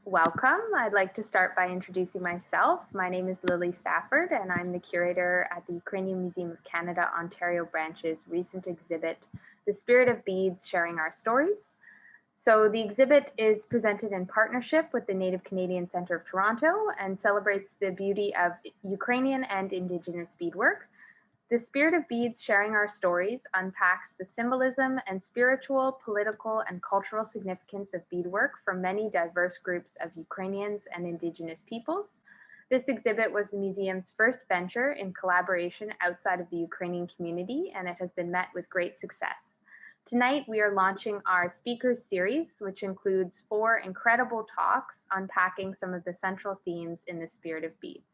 welcome. I'd like to start by introducing myself. My name is Lily Stafford, and I'm the curator at the Ukrainian Museum of Canada, Ontario branch's recent exhibit, The Spirit of Beads, Sharing Our Stories. So the exhibit is presented in partnership with the Native Canadian Centre of Toronto and celebrates the beauty of Ukrainian and Indigenous beadwork. The Spirit of Beads, Sharing Our Stories unpacks the symbolism and spiritual, political, and cultural significance of beadwork for many diverse groups of Ukrainians and Indigenous peoples. This exhibit was the museum's first venture in collaboration outside of the Ukrainian community, and it has been met with great success. Tonight, we are launching our speakers series, which includes 4 incredible talks unpacking some of the central themes in the Spirit of Beads.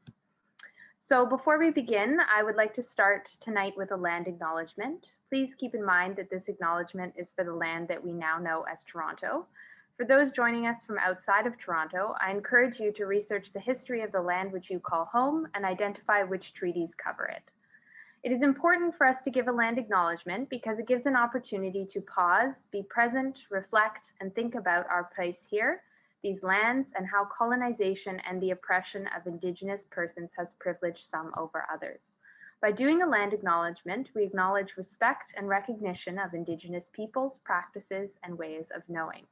So before we begin, I would like to start tonight with a land acknowledgement. Please keep in mind that this acknowledgement is for the land that we now know as Toronto. For those joining us from outside of Toronto, I encourage you to research the history of the land which you call home and identify which treaties cover it. It is important for us to give a land acknowledgement because it gives an opportunity to pause, be present, reflect, and think about our place here, these lands, and how colonization and the oppression of Indigenous persons has privileged some over others. By doing a land acknowledgement, we acknowledge respect and recognition of Indigenous peoples, practices, and ways of knowing.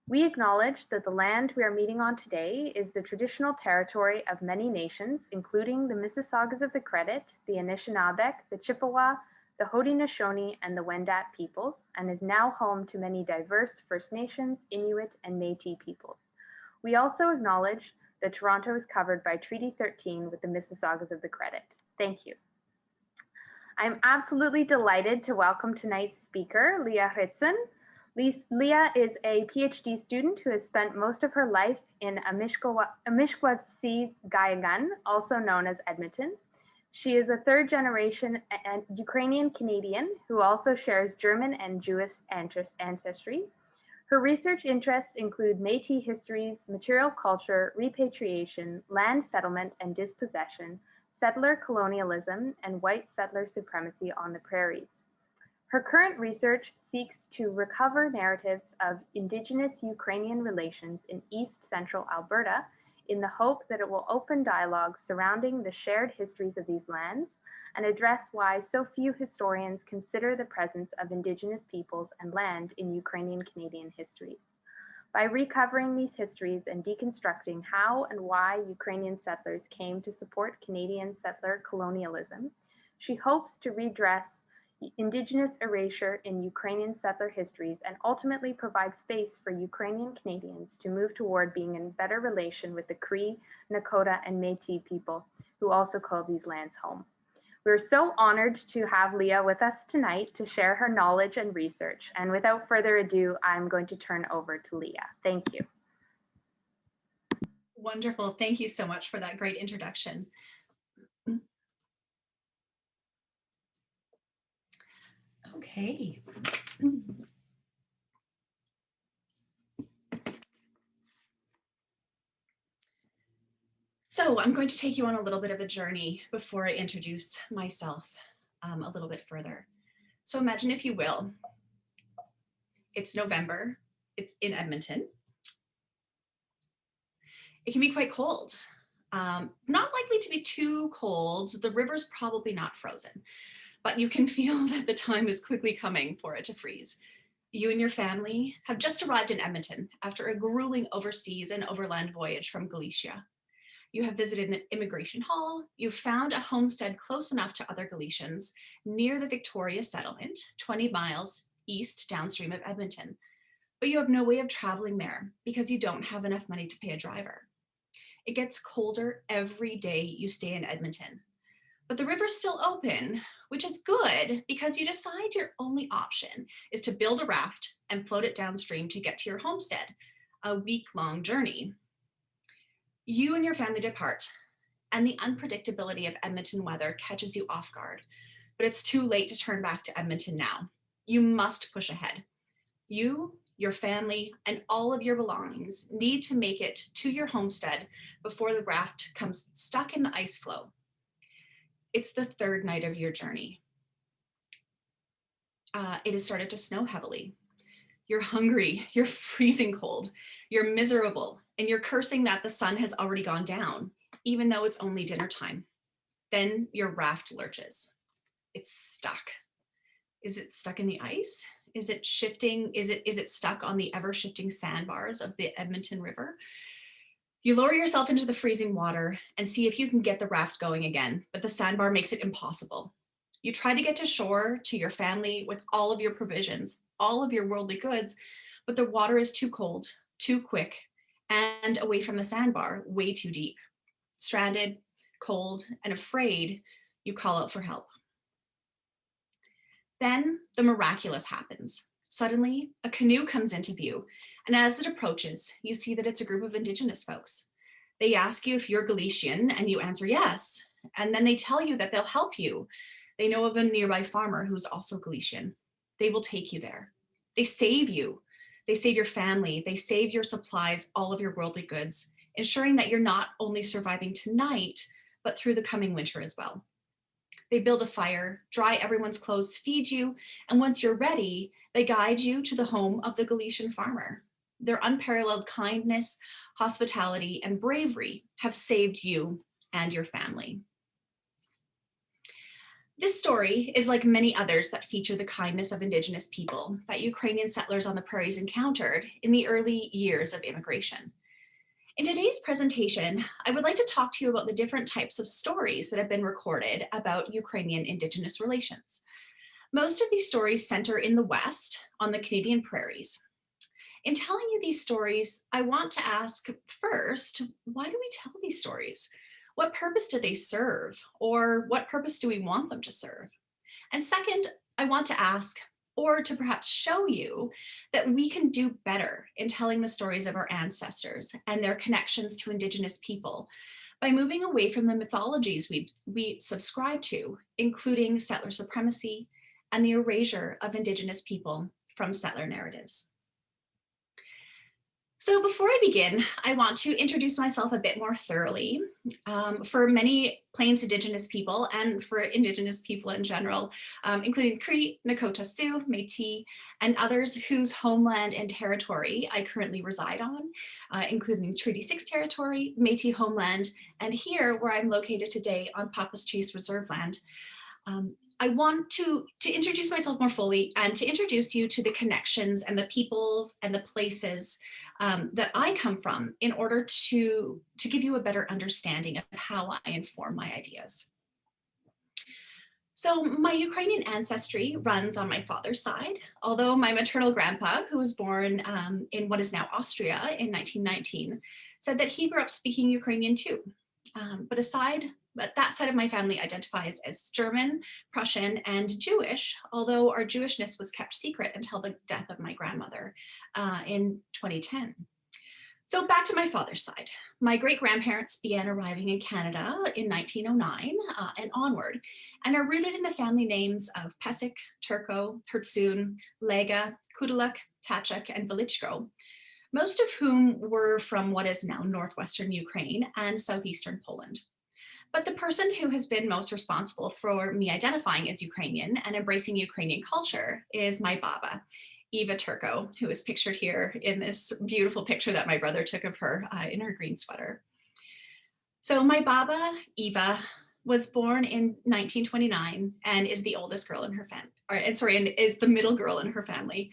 We acknowledge that the land we are meeting on today is the traditional territory of many nations, including the Mississaugas of the Credit, the Anishinaabe, the Chippewa, the Haudenosaunee, and the Wendat peoples, and is now home to many diverse First Nations, Inuit, and Métis peoples. We also acknowledge that Toronto is covered by Treaty 13 with the Mississaugas of the Credit. Thank you. I'm absolutely delighted to welcome tonight's speaker, Leah Hrycun. Leah is a PhD student who has spent most of her life in Amishkwatsi Gayagan, also known as Edmonton. She is a third-generation Ukrainian-Canadian who also shares German and Jewish ancestry. Her research interests include Métis histories, material culture, repatriation, land settlement and dispossession, settler colonialism, and white settler supremacy on the prairies. Her current research seeks to recover narratives of Indigenous Ukrainian relations in East Central Alberta in the hope that it will open dialogues surrounding the shared histories of these lands and address why so few historians consider the presence of Indigenous peoples and land in Ukrainian-Canadian histories. By recovering these histories and deconstructing how and why Ukrainian settlers came to support Canadian settler colonialism, she hopes to redress Indigenous erasure in Ukrainian settler histories and ultimately provide space for Ukrainian Canadians to move toward being in better relation with the Cree, Nakota, and Métis people who also call these lands home. We're so honored to have Leah with us tonight to share her knowledge and research. And without further ado, I'm going to turn over to Leah. Thank you. Wonderful. Thank you so much for that great introduction. Okay. So I'm going to take you on a little bit of a journey before I introduce myself a little bit further. So imagine, if you will, it's November, it's in Edmonton. It can be quite cold. Not likely to be too cold. The river's probably not frozen, but you can feel that the time is quickly coming for it to freeze. You and your family have just arrived in Edmonton after a grueling overseas and overland voyage from Galicia. You have visited an immigration hall. You've found a homestead close enough to other Galicians near the Victoria settlement, 20 miles east downstream of Edmonton. But you have no way of traveling there because you don't have enough money to pay a driver. It gets colder every day you stay in Edmonton. But the river's still open, which is good because you decide your only option is to build a raft and float it downstream to get to your homestead, a week-long journey. You and your family depart, and the unpredictability of Edmonton weather catches you off guard, but it's too late to turn back to Edmonton now. You must push ahead. You, your family, and all of your belongings need to make it to your homestead before the raft comes stuck in the ice floe. It's the third night of your journey. It has started to snow heavily. You're hungry, you're freezing cold, you're miserable, and you're cursing that the sun has already gone down, even though it's only dinner time. Then your raft lurches. It's stuck. Is it stuck in the ice? Is it shifting? Is it stuck on the ever shifting sandbars of the Edmonton River? You lower yourself into the freezing water and see if you can get the raft going again, but the sandbar makes it impossible. You try to get to shore to your family with all of your provisions, all of your worldly goods, but the water is too cold, too quick, and away from the sandbar, way too deep. Stranded, cold, and afraid, you call out for help. Then the miraculous happens. Suddenly, a canoe comes into view, and as it approaches, you see that it's a group of Indigenous folks. They ask you if you're Galician, and you answer yes, and then they tell you that they'll help you. They know of a nearby farmer who's also Galician. They will take you there. They save you. They save your family. They save your supplies, all of your worldly goods, ensuring that you're not only surviving tonight, but through the coming winter as well. They build a fire, dry everyone's clothes, feed you, and once you're ready, they guide you to the home of the Galician farmer. Their unparalleled kindness, hospitality, and bravery have saved you and your family. This story is like many others that feature the kindness of Indigenous people that Ukrainian settlers on the prairies encountered in the early years of immigration. In today's presentation, I would like to talk to you about the different types of stories that have been recorded about Ukrainian-Indigenous relations. Most of these stories center in the West on the Canadian prairies. In telling you these stories, I want to ask first, why do we tell these stories? What purpose do they serve? Or what purpose do we want them to serve? And second, I want to ask, or to perhaps show you, that we can do better in telling the stories of our ancestors and their connections to Indigenous people by moving away from the mythologies we subscribe to, including settler supremacy and the erasure of Indigenous people from settler narratives. So before I begin, I want to introduce myself a bit more thoroughly. For many Plains Indigenous people and for Indigenous people in general, including Cree, Nakota Sioux, Métis, and others whose homeland and territory I currently reside on, including Treaty 6 territory, Métis homeland, and here where I'm located today on Papa's Chiefs Reserve land. I want to introduce myself more fully and to introduce you to the connections and the peoples and the places that I come from in order to give you a better understanding of how I inform my ideas. So my Ukrainian ancestry runs on my father's side, although my maternal grandpa, who was born in what is now Austria in 1919, said that he grew up speaking Ukrainian too. But that side of my family identifies as German, Prussian, and Jewish, although our Jewishness was kept secret until the death of my grandmother in 2010. So back to my father's side. My great-grandparents began arriving in Canada in 1909 and onward, and are rooted in the family names of Pesek, Turco, Hrycun, Lega, Kudulak, Tachuk, and Velichko, most of whom were from what is now northwestern Ukraine and southeastern Poland. But the person who has been most responsible for me identifying as Ukrainian and embracing Ukrainian culture is my Baba, Eva Turco, who is pictured here in this beautiful picture that my brother took of her in her green sweater. So my Baba, Eva, was born in 1929 and is the oldest girl in her family, and is the middle girl in her family.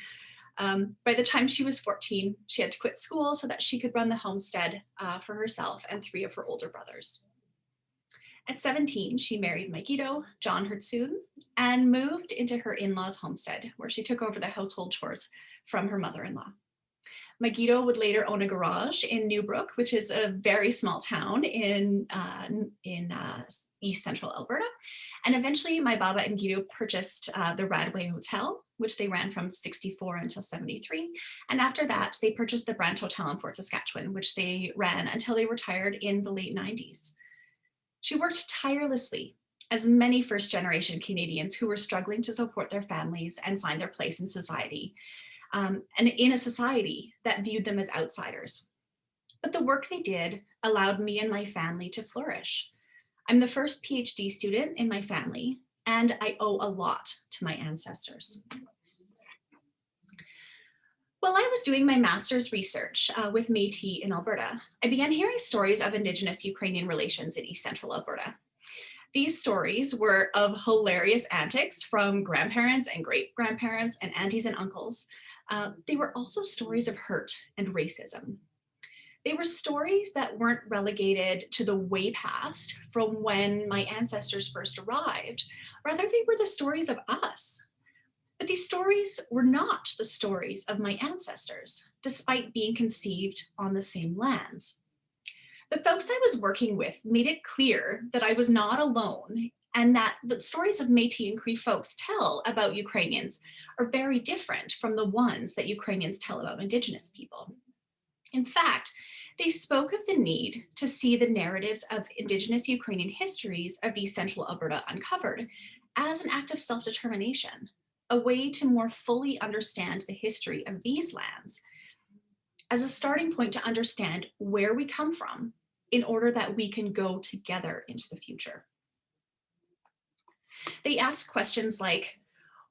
By the time she was 14, she had to quit school so that she could run the homestead for herself and 3 of her older brothers. At 17, she married Megiddo, John Hrycun, and moved into her in-laws' homestead, where she took over the household chores from her mother-in-law. Megiddo would later own a garage in Newbrook, which is a very small town in east central Alberta. And eventually my Baba and Guido purchased the Radway Hotel, which they ran from 64 until 73. And after that, they purchased the Brant Hotel in Fort Saskatchewan, which they ran until they retired in the late 90s. She worked tirelessly, as many first-generation Canadians who were struggling to support their families and find their place in society, and in a society that viewed them as outsiders. But the work they did allowed me and my family to flourish. I'm the first PhD student in my family, and I owe a lot to my ancestors. While I was doing my master's research with Métis in Alberta, I began hearing stories of Indigenous Ukrainian relations in East Central Alberta. These stories were of hilarious antics from grandparents and great-grandparents and aunties and uncles. They were also stories of hurt and racism. They were stories that weren't relegated to the way past from when my ancestors first arrived. Rather, they were the stories of us. But these stories were not the stories of my ancestors, despite being conceived on the same lands. The folks I was working with made it clear that I was not alone and that the stories of Métis and Cree folks tell about Ukrainians are very different from the ones that Ukrainians tell about Indigenous people. In fact, they spoke of the need to see the narratives of Indigenous Ukrainian histories of East Central Alberta uncovered as an act of self-determination, a way to more fully understand the history of these lands as a starting point to understand where we come from in order that we can go together into the future. They asked questions like,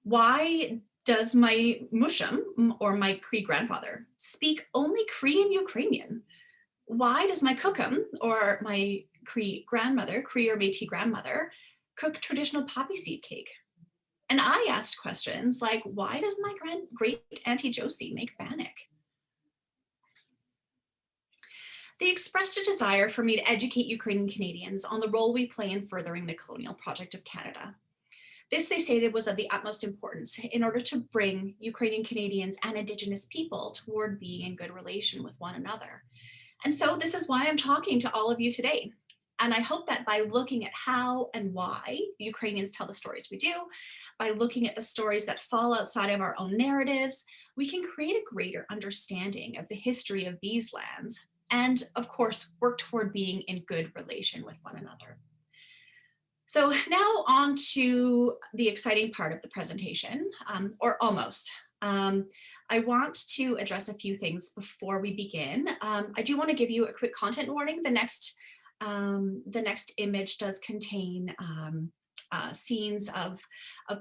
why does my mushum, or my Cree grandfather, speak only Cree and Ukrainian? Why does my kukum, or my Cree grandmother, Cree or Métis grandmother, cook traditional poppy seed cake? And I asked questions like, why does my great auntie Josie make bannock? They expressed a desire for me to educate Ukrainian Canadians on the role we play in furthering the colonial project of Canada. This, they stated, was of the utmost importance in order to bring Ukrainian Canadians and Indigenous people toward being in good relation with one another. And so this is why I'm talking to all of you today. And I hope that by looking at how and why Ukrainians tell the stories we do, by looking at the stories that fall outside of our own narratives, we can create a greater understanding of the history of these lands and, of course, work toward being in good relation with one another. So now on to the exciting part of the presentation, or almost. I want to address a few things before we begin. I do want to give you a quick content warning. The next image does contain scenes of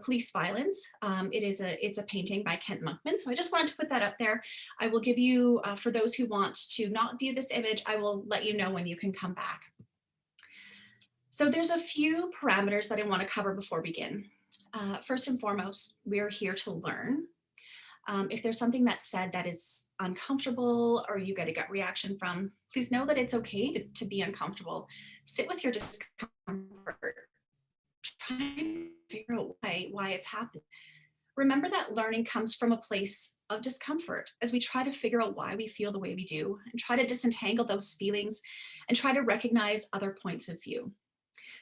police violence. It's a painting by Kent Monkman, so I just wanted to put that up there. I will give you, for those who want to not view this image, I will let you know when you can come back. So there's a few parameters that I want to cover before we begin. First and foremost, we're here to learn. If there's something that's said that is uncomfortable or you get a gut reaction from, please know that it's okay to be uncomfortable. Sit with your discomfort. Try and figure out why it's happening. Remember that learning comes from a place of discomfort as we try to figure out why we feel the way we do and try to disentangle those feelings and try to recognize other points of view.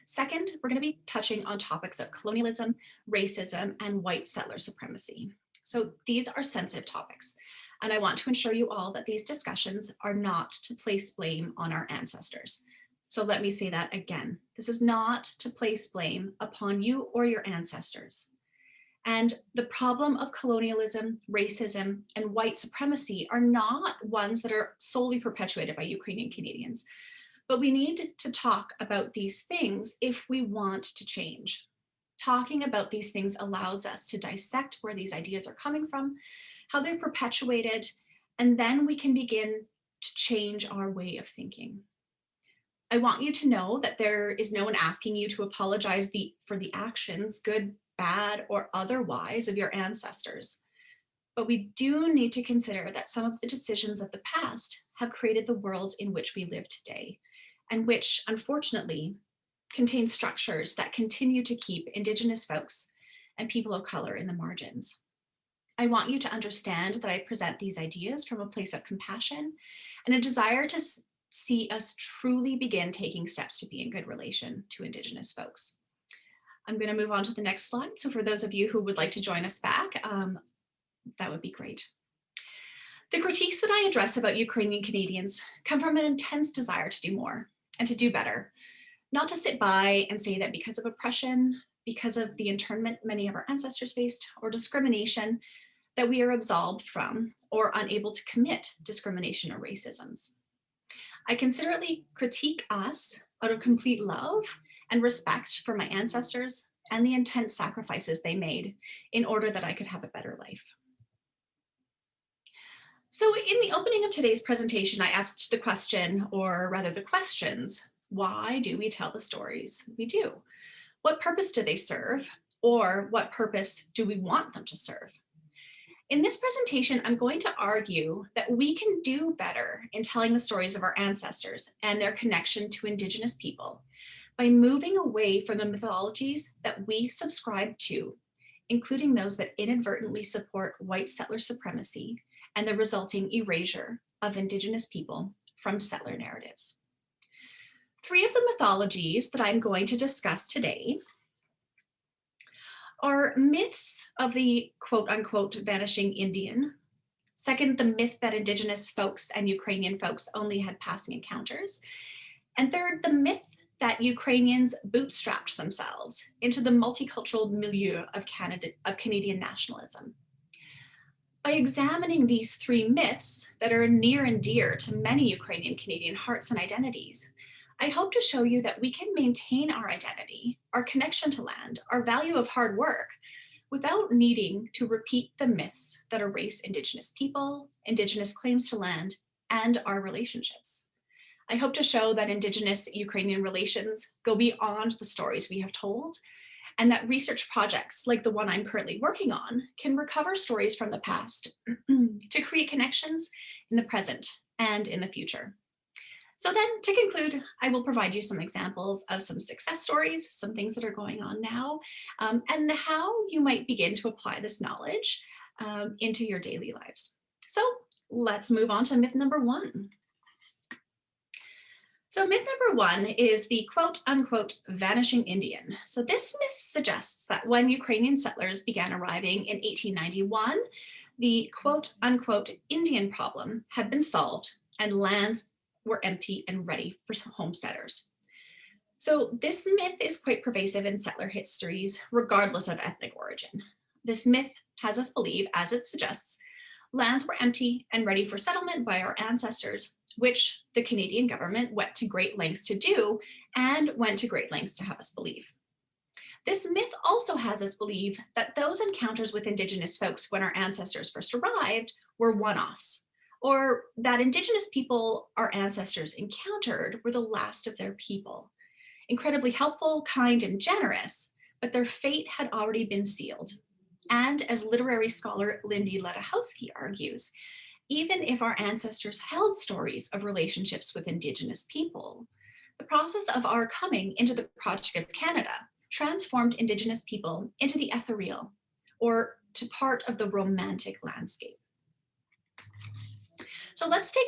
Second, we're going to be touching on topics of colonialism, racism, and white settler supremacy. So these are sensitive topics, and I want to ensure you all that these discussions are not to place blame on our ancestors. So let me say that again. This is not to place blame upon you or your ancestors. And the problem of colonialism, racism, and white supremacy are not ones that are solely perpetuated by Ukrainian Canadians. But we need to talk about these things if we want to change. Talking about these things allows us to dissect where these ideas are coming from, how they're perpetuated, and then we can begin to change our way of thinking. I want you to know that there is no one asking you to apologize for the actions, good, bad, or otherwise, of your ancestors. But we do need to consider that some of the decisions of the past have created the world in which we live today, and which, unfortunately, contain structures that continue to keep Indigenous folks and people of color in the margins. I want you to understand that I present these ideas from a place of compassion and a desire to see us truly begin taking steps to be in good relation to Indigenous folks. I'm going to move on to the next slide. So for those of you who would like to join us back, that would be great. The critiques that I address about Ukrainian Canadians come from an intense desire to do more and to do better, not to sit by and say that because of oppression, because of the internment many of our ancestors faced, or discrimination, that we are absolved from or unable to commit discrimination or racisms. I considerately critique us out of complete love and respect for my ancestors and the intense sacrifices they made in order that I could have a better life. So in the opening of today's presentation, I asked the question, or rather the questions, why do we tell the stories we do? What purpose do they serve? Or what purpose do we want them to serve? In this presentation, I'm going to argue that we can do better in telling the stories of our ancestors and their connection to Indigenous people by moving away from the mythologies that we subscribe to, including those that inadvertently support white settler supremacy and the resulting erasure of Indigenous people from settler narratives. Three of the mythologies that I'm going to discuss today are myths of the quote unquote vanishing Indian. Second, the myth that Indigenous folks and Ukrainian folks only had passing encounters. And third, the myth that Ukrainians bootstrapped themselves into the multicultural milieu of Canadian nationalism. By examining these three myths that are near and dear to many Ukrainian Canadian hearts and identities, I hope to show you that we can maintain our identity, our connection to land, our value of hard work, without needing to repeat the myths that erase Indigenous people, Indigenous claims to land, and our relationships. I hope to show that Indigenous Ukrainian relations go beyond the stories we have told, and that research projects like the one I'm currently working on can recover stories from the past to create connections in the present and in the future. So then, to conclude, I will provide you some examples of some success stories, some things that are going on now, and how you might begin to apply this knowledge into your daily lives. So let's move on to myth number one. So myth number one is the quote unquote vanishing Indian. So this myth suggests that when Ukrainian settlers began arriving in 1891, the quote unquote Indian problem had been solved and lands were empty and ready for homesteaders. So this myth is quite pervasive in settler histories, regardless of ethnic origin. This myth has us believe, as it suggests, lands were empty and ready for settlement by our ancestors, which the Canadian government went to great lengths to do and went to great lengths to have us believe. This myth also has us believe that those encounters with Indigenous folks when our ancestors first arrived were one-offs, or that Indigenous people our ancestors encountered were the last of their people. Incredibly helpful, kind, and generous, but their fate had already been sealed. And as literary scholar Leah Hrycun argues, even if our ancestors held stories of relationships with Indigenous people, the process of our coming into the Project of Canada transformed Indigenous people into the ethereal, or to part of the romantic landscape. So let's take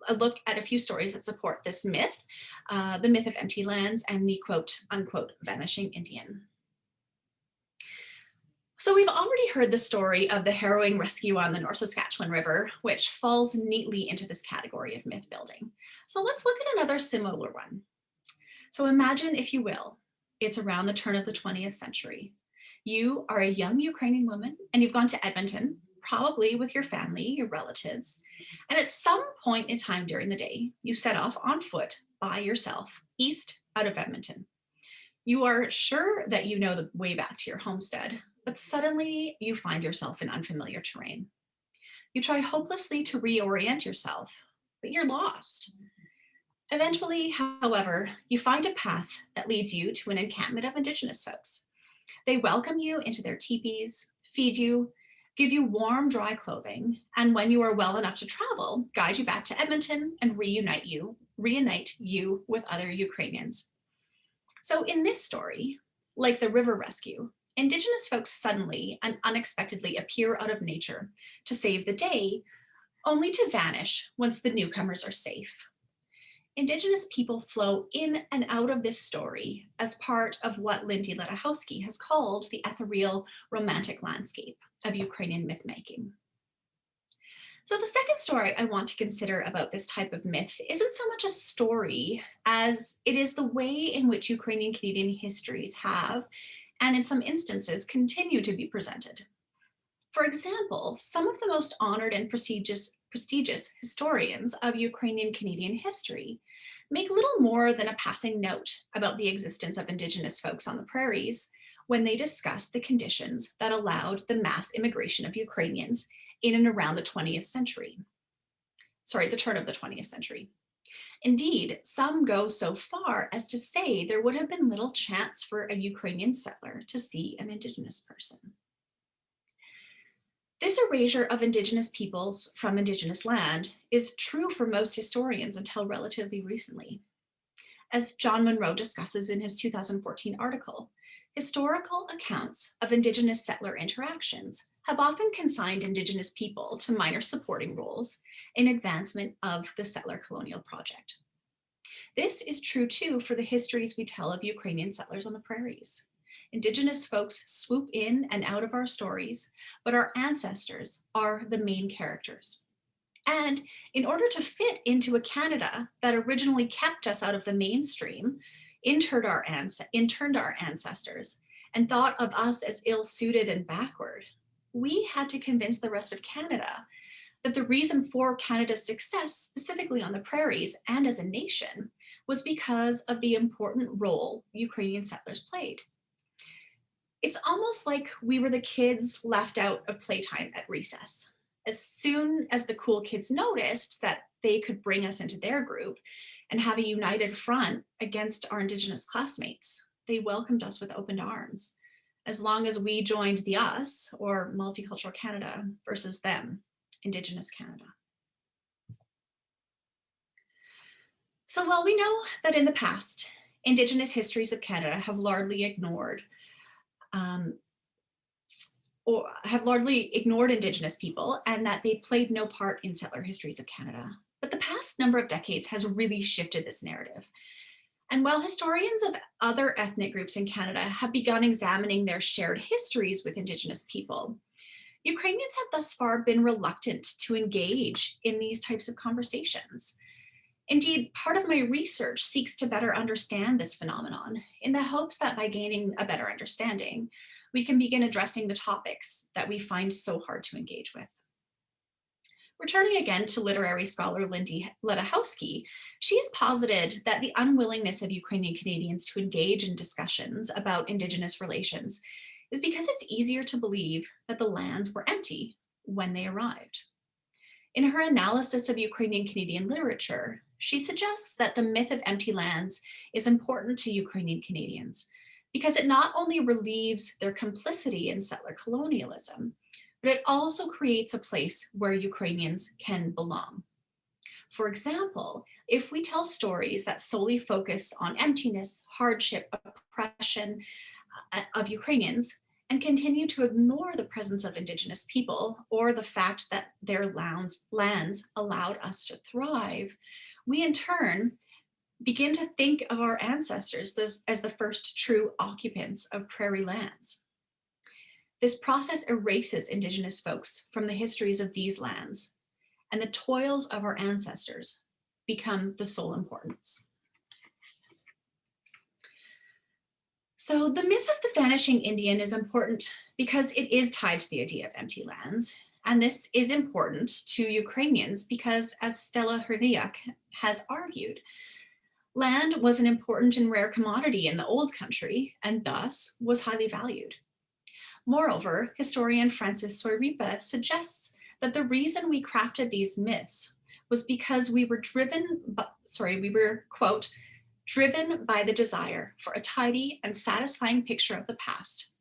a look at a few stories that support this myth, the myth of empty lands and the quote unquote vanishing Indian. So we've already heard the story of the harrowing rescue on the North Saskatchewan River, which falls neatly into this category of myth building. So let's look at another similar one. So imagine, if you will, it's around the turn of the 20th century. You are a young Ukrainian woman and you've gone to Edmonton, probably with your family, your relatives. And at some point in time during the day, you set off on foot by yourself, east out of Edmonton. You are sure that you know the way back to your homestead, but suddenly you find yourself in unfamiliar terrain. You try hopelessly to reorient yourself, but you're lost. Eventually, however, you find a path that leads you to an encampment of Indigenous folks. They welcome you into their teepees, feed you, give you warm, dry clothing, and when you are well enough to travel, guide you back to Edmonton and reunite you with other Ukrainians. So in this story, like the river rescue, Indigenous folks suddenly and unexpectedly appear out of nature to save the day, only to vanish once the newcomers are safe. Indigenous people flow in and out of this story as part of what Leah Hrycun has called the ethereal romantic landscape of Ukrainian myth-making. So the second story I want to consider about this type of myth isn't so much a story as it is the way in which Ukrainian Canadian histories have, and in some instances, continue to be presented. For example, some of the most honored and prestigious historians of Ukrainian Canadian history make little more than a passing note about the existence of Indigenous folks on the prairies when they discuss the conditions that allowed the mass immigration of Ukrainians in and around the 20th century. Sorry, the turn of the 20th century. Indeed, some go so far as to say there would have been little chance for a Ukrainian settler to see an Indigenous person. This erasure of Indigenous peoples from Indigenous land is true for most historians until relatively recently. As John Monroe discusses in his 2014 article, historical accounts of Indigenous settler interactions have often consigned Indigenous people to minor supporting roles in advancement of the settler colonial project. This is true too for the histories we tell of Ukrainian settlers on the prairies. Indigenous folks swoop in and out of our stories, but our ancestors are the main characters. And in order to fit into a Canada that originally kept us out of the mainstream, interned our ancestors, and thought of us as ill-suited and backward, we had to convince the rest of Canada that the reason for Canada's success, specifically on the prairies and as a nation, was because of the important role Ukrainian settlers played. It's almost like we were the kids left out of playtime at recess. As soon as the cool kids noticed that they could bring us into their group and have a united front against our Indigenous classmates, they welcomed us with open arms, as long as we joined the us, or multicultural Canada, versus them, Indigenous Canada. So while we know that in the past, Indigenous histories of Canada have largely ignored Indigenous people, and that they played no part in settler histories of Canada. But the past number of decades has really shifted this narrative. And while historians of other ethnic groups in Canada have begun examining their shared histories with Indigenous people, Ukrainians have thus far been reluctant to engage in these types of conversations. Indeed, part of my research seeks to better understand this phenomenon in the hopes that by gaining a better understanding, we can begin addressing the topics that we find so hard to engage with. Returning again to literary scholar Leah Hrycun, she has posited that the unwillingness of Ukrainian Canadians to engage in discussions about Indigenous relations is because it's easier to believe that the lands were empty when they arrived. In her analysis of Ukrainian Canadian literature, she suggests that the myth of empty lands is important to Ukrainian Canadians because it not only relieves their complicity in settler colonialism, but it also creates a place where Ukrainians can belong. For example, if we tell stories that solely focus on emptiness, hardship, oppression of Ukrainians, and continue to ignore the presence of Indigenous people or the fact that their lands allowed us to thrive, we in turn begin to think of our ancestors as the first true occupants of prairie lands. This process erases Indigenous folks from the histories of these lands, and the toils of our ancestors become the sole importance. So the myth of the vanishing Indian is important because it is tied to the idea of empty lands. And this is important to Ukrainians because, as Leah Hrycun has argued, land was an important and rare commodity in the old country and thus was highly valued. Moreover, historian Francis Soiripa suggests that the reason we crafted these myths was because we were quote, driven by the desire for a tidy and satisfying picture of the past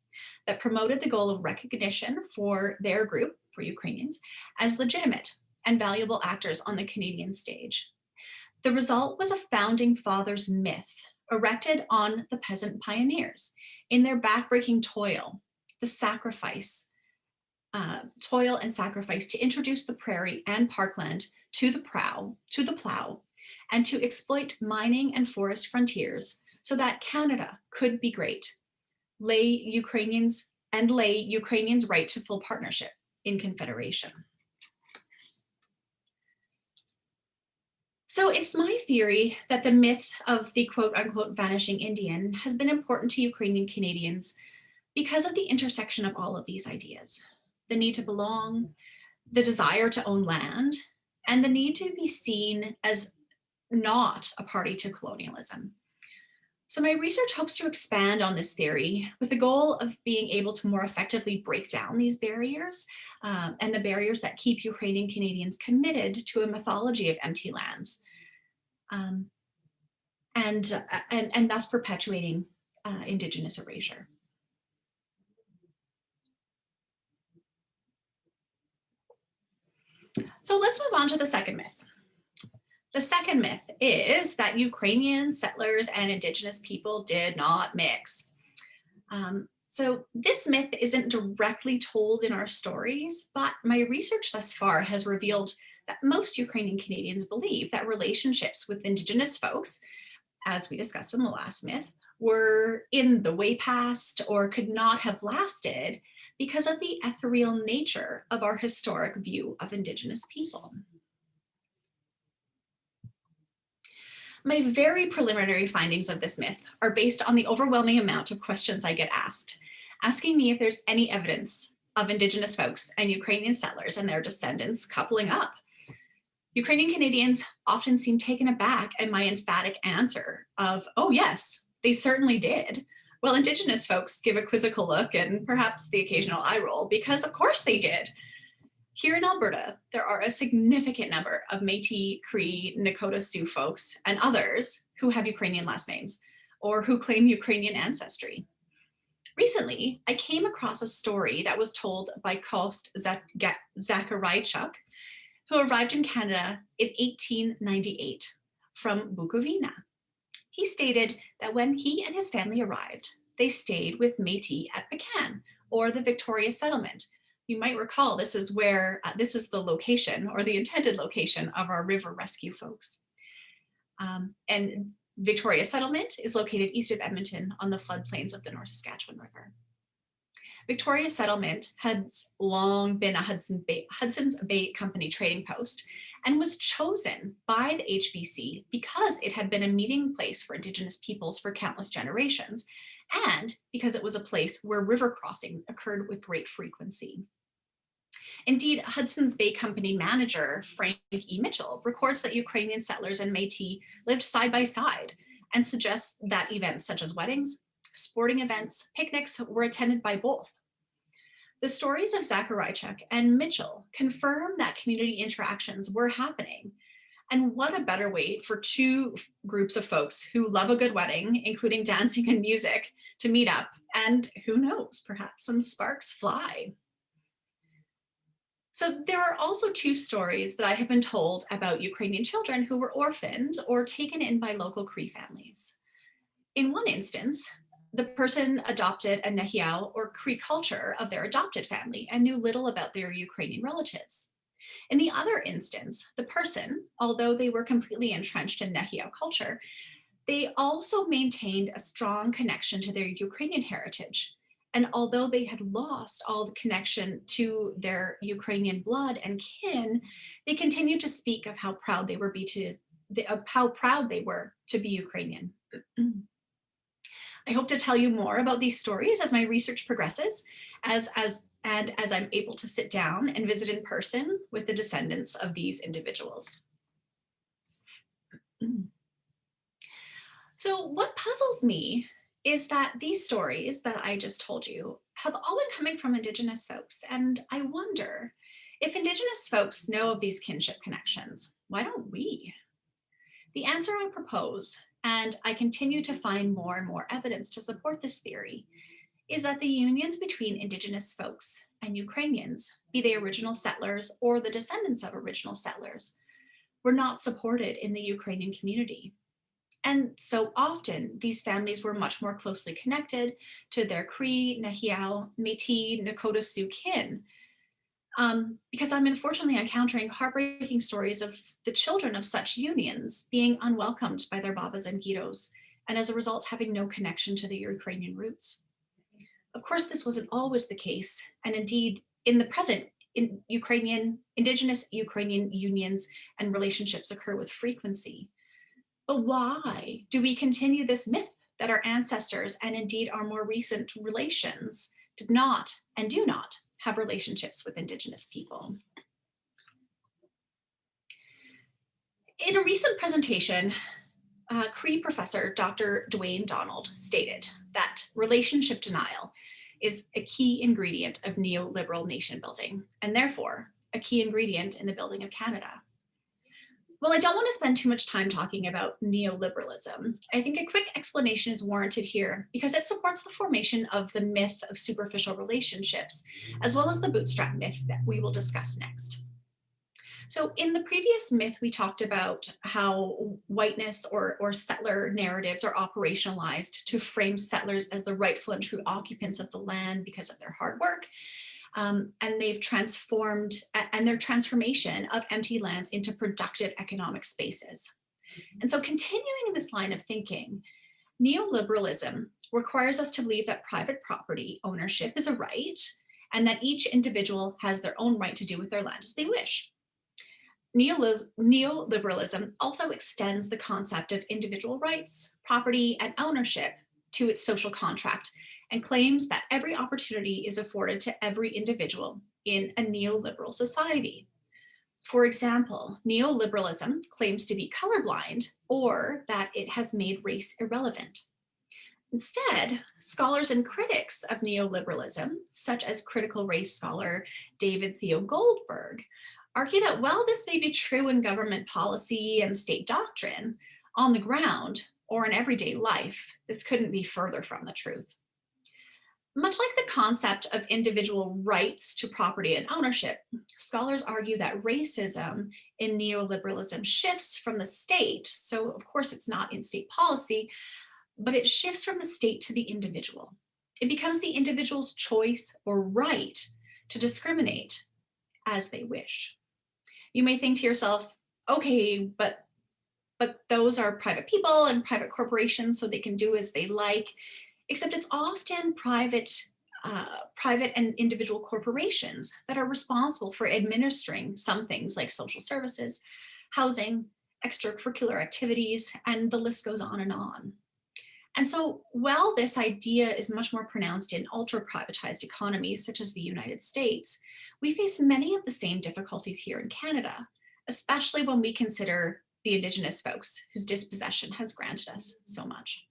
that promoted the goal of recognition for their group, for Ukrainians, as legitimate and valuable actors on the Canadian stage. The result was a founding fathers myth erected on the peasant pioneers in their backbreaking toil and sacrifice to introduce the prairie and parkland to the plow, and to exploit mining and forest frontiers so that Canada could be great, lay Ukrainians right to full partnership in confederation. So it's my theory that the myth of the quote unquote vanishing Indian has been important to Ukrainian Canadians because of the intersection of all of these ideas: the need to belong, the desire to own land, and the need to be seen as not a party to colonialism. So my research hopes to expand on this theory with the goal of being able to more effectively break down these barriers and the barriers that keep Ukrainian Canadians committed to a mythology of empty lands, um, and thus perpetuating Indigenous erasure. So let's move on to the second myth. The second myth is that Ukrainian settlers and Indigenous people did not mix. So this myth isn't directly told in our stories, but my research thus far has revealed that most Ukrainian Canadians believe that relationships with Indigenous folks, as we discussed in the last myth, were in the way past or could not have lasted because of the ethereal nature of our historic view of Indigenous people. My very preliminary findings of this myth are based on the overwhelming amount of questions I get asked, asking me if there's any evidence of Indigenous folks and Ukrainian settlers and their descendants coupling up. Ukrainian Canadians often seem taken aback at my emphatic answer of, oh yes, they certainly did. While Indigenous folks give a quizzical look and perhaps the occasional eye roll because of course they did. Here in Alberta, there are a significant number of Métis, Cree, Nakota Sioux folks and others who have Ukrainian last names or who claim Ukrainian ancestry. Recently, I came across a story that was told by Kost Zakharaychuk, who arrived in Canada in 1898 from Bukovina. He stated that when he and his family arrived, they stayed with Métis at Pecan, or the Victoria Settlement. You might recall this is where, this is the location or the intended location of our river rescue folks. And Victoria Settlement is located east of Edmonton on the floodplains of the North Saskatchewan River. Victoria Settlement has long been a Hudson's Bay Company trading post and was chosen by the HBC because it had been a meeting place for Indigenous peoples for countless generations, and because it was a place where river crossings occurred with great frequency. Indeed, Hudson's Bay Company manager, Frank E. Mitchell, records that Ukrainian settlers and Métis lived side by side and suggests that events such as weddings, sporting events, picnics were attended by both. The stories of Zakharaychuk and Mitchell confirm that community interactions were happening. And what a better way for two groups of folks who love a good wedding, including dancing and music, to meet up and who knows, perhaps some sparks fly. So there are also two stories that I have been told about Ukrainian children who were orphaned or taken in by local Cree families. In one instance, the person adopted a Nehiyaw or Cree culture of their adopted family and knew little about their Ukrainian relatives. In the other instance, the person, although they were completely entrenched in Nehiyaw culture, they also maintained a strong connection to their Ukrainian heritage. And although they had lost all the connection to their Ukrainian blood and kin, they continued to speak of how proud they were to be Ukrainian. I hope to tell you more about these stories as my research progresses, as I'm able to sit down and visit in person with the descendants of these individuals. So what puzzles me is that these stories that I just told you have all been coming from Indigenous folks. And I wonder, if Indigenous folks know of these kinship connections, why don't we? The answer I propose, and I continue to find more and more evidence to support this theory, is that the unions between Indigenous folks and Ukrainians, be they original settlers or the descendants of original settlers, were not supported in the Ukrainian community. And so often these families were much more closely connected to their Cree, Nehiyaw, Métis, Nakota Sioux kin, because I'm unfortunately encountering heartbreaking stories of the children of such unions being unwelcomed by their babas and giddos, and as a result having no connection to the Ukrainian roots. Of course, this wasn't always the case, and indeed, in the present, Indigenous Ukrainian unions and relationships occur with frequency. But why do we continue this myth that our ancestors and indeed our more recent relations did not and do not have relationships with Indigenous people? In a recent presentation Cree professor Dr. Dwayne Donald stated that relationship denial is a key ingredient of neoliberal nation building, and therefore a key ingredient in the building of Canada. Well, I don't want to spend too much time talking about neoliberalism. I think a quick explanation is warranted here because it supports the formation of the myth of superficial relationships, as well as the bootstrap myth that we will discuss next. So in the previous myth, we talked about how whiteness or settler narratives are operationalized to frame settlers as the rightful and true occupants of the land because of their hard work. And they've transformed, and their transformation of empty lands into productive economic spaces. And so continuing this line of thinking, neoliberalism requires us to believe that private property ownership is a right and that each individual has their own right to do with their land as they wish. Neoliberalism also extends the concept of individual rights, property, and ownership to its social contract and claims that every opportunity is afforded to every individual in a neoliberal society. For example, neoliberalism claims to be colorblind or that it has made race irrelevant. Instead, scholars and critics of neoliberalism, such as critical race scholar David Theo Goldberg, argue that while this may be true in government policy and state doctrine, on the ground or in everyday life, this couldn't be further from the truth. Much like the concept of individual rights to property and ownership, scholars argue that racism in neoliberalism shifts from the state. So of course it's not in state policy, but it shifts from the state to the individual. It becomes the individual's choice or right to discriminate as they wish. You may think to yourself, okay, but those are private people and private corporations, so they can do as they like. Except it's often private and individual corporations that are responsible for administering some things like social services, housing, extracurricular activities, and the list goes on and on. And so while this idea is much more pronounced in ultra-privatized economies such as the United States, we face many of the same difficulties here in Canada, especially when we consider the Indigenous folks whose dispossession has granted us so much.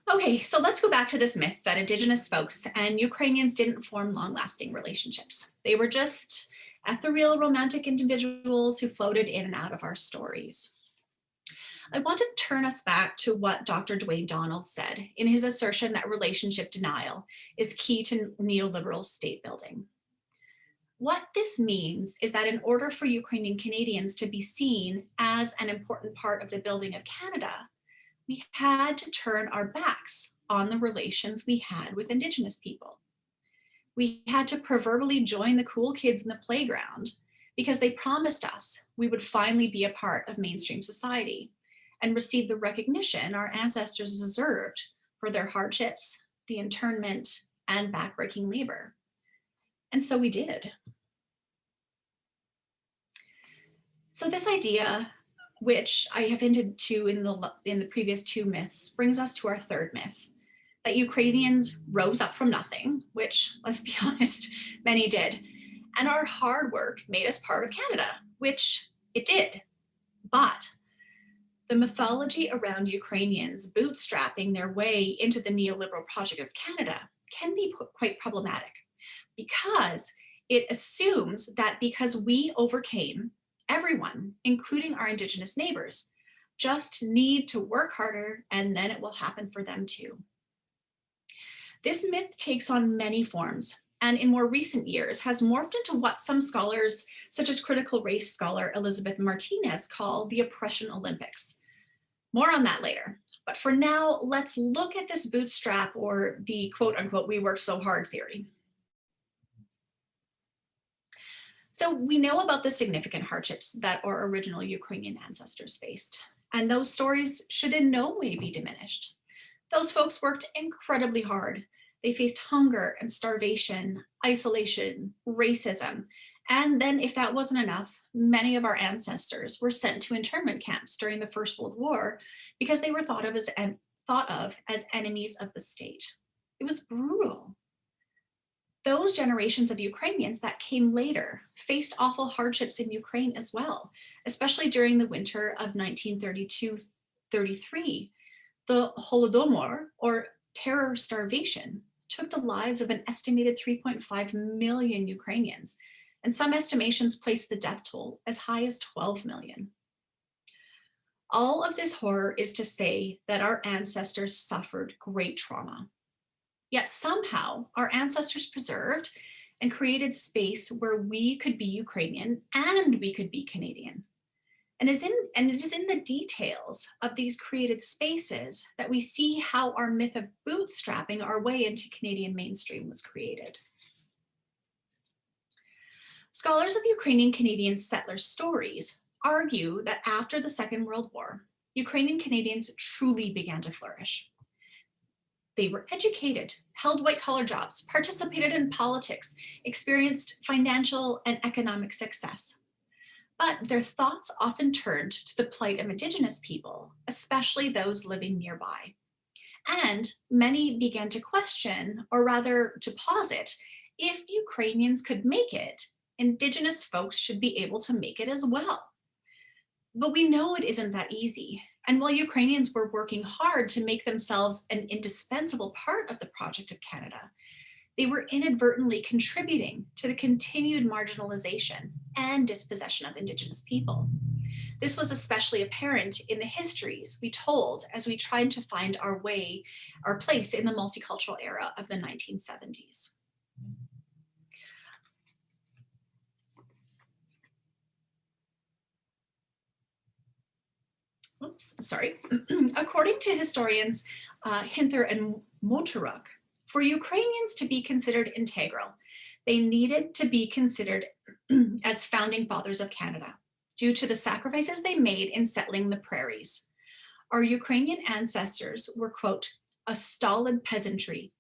Okay, so let's go back to this myth that Indigenous folks and Ukrainians didn't form long-lasting relationships. They were just ethereal romantic individuals who floated in and out of our stories. I want to turn us back to what Dr. Dwayne Donald said in his assertion that relationship denial is key to neoliberal state building. What this means is that in order for Ukrainian Canadians to be seen as an important part of the building of Canada, we had to turn our backs on the relations we had with Indigenous people. We had to proverbially join the cool kids in the playground because they promised us we would finally be a part of mainstream society and receive the recognition our ancestors deserved for their hardships, the internment, and backbreaking labor. And so we did. So this idea, which I have hinted to in the previous two myths, brings us to our third myth, that Ukrainians rose up from nothing, which, let's be honest, many did, and our hard work made us part of Canada, which it did. But the mythology around Ukrainians bootstrapping their way into the neoliberal project of Canada can be quite problematic because it assumes that because we overcame, everyone, including our Indigenous neighbors, just need to work harder and then it will happen for them too. This myth takes on many forms and in more recent years has morphed into what some scholars, such as critical race scholar Elizabeth Martinez, call the oppression Olympics. More on that later, but for now, let's look at this bootstrap or the quote unquote, we work so hard theory. So we know about the significant hardships that our original Ukrainian ancestors faced, and those stories should in no way be diminished. Those folks worked incredibly hard. They faced hunger and starvation, isolation, racism, and then if that wasn't enough, many of our ancestors were sent to internment camps during the First World War because they were thought of as enemies of the state. It was brutal. those generations of Ukrainians that came later faced awful hardships in Ukraine as well, especially during the winter of 1932-33. The Holodomor, or terror starvation, took the lives of an estimated 3.5 million Ukrainians, and some estimations place the death toll as high as 12 million. All of this horror is to say that our ancestors suffered great trauma. Yet somehow our ancestors preserved and created space where we could be Ukrainian and we could be Canadian. And it is in the details of these created spaces that we see how our myth of bootstrapping our way into Canadian mainstream was created. Scholars of Ukrainian Canadian settler stories argue that after the Second World War, Ukrainian Canadians truly began to flourish. They were educated, held white-collar jobs, participated in politics, experienced financial and economic success. But their thoughts often turned to the plight of Indigenous people, especially those living nearby. And many began to question, or rather to posit, if Ukrainians could make it, Indigenous folks should be able to make it as well. But we know it isn't that easy. And while Ukrainians were working hard to make themselves an indispensable part of the project of Canada, they were inadvertently contributing to the continued marginalization and dispossession of Indigenous people. This was especially apparent in the histories we told as we tried to find our place in the multicultural era of the 1970s. According to historians Hinther and Motoruk, for Ukrainians to be considered integral, they needed to be considered as founding fathers of Canada due to the sacrifices they made in settling the prairies. Our Ukrainian ancestors were, quote, a stolid peasantry,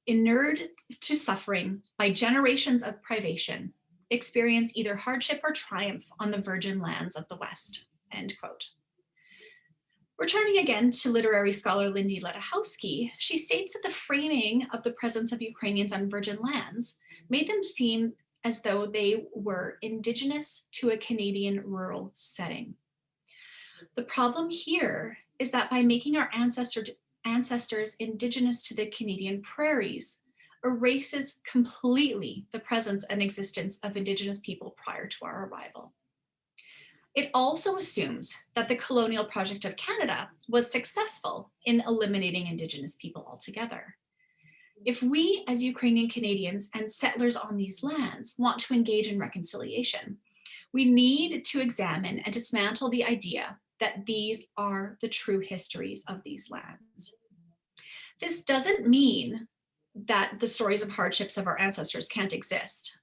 inured to suffering by generations of privation, experience either hardship or triumph on the virgin lands of the West, end quote. Returning again to literary scholar Lindy Ledachowski, she states that the framing of the presence of Ukrainians on virgin lands made them seem as though they were Indigenous to a Canadian rural setting. The problem here is that by making our ancestors Indigenous to the Canadian prairies, erases completely the presence and existence of Indigenous people prior to our arrival. It also assumes that the colonial project of Canada was successful in eliminating Indigenous people altogether. If we, as Ukrainian Canadians and settlers on these lands, want to engage in reconciliation, we need to examine and dismantle the idea that these are the true histories of these lands. This doesn't mean that the stories of hardships of our ancestors can't exist.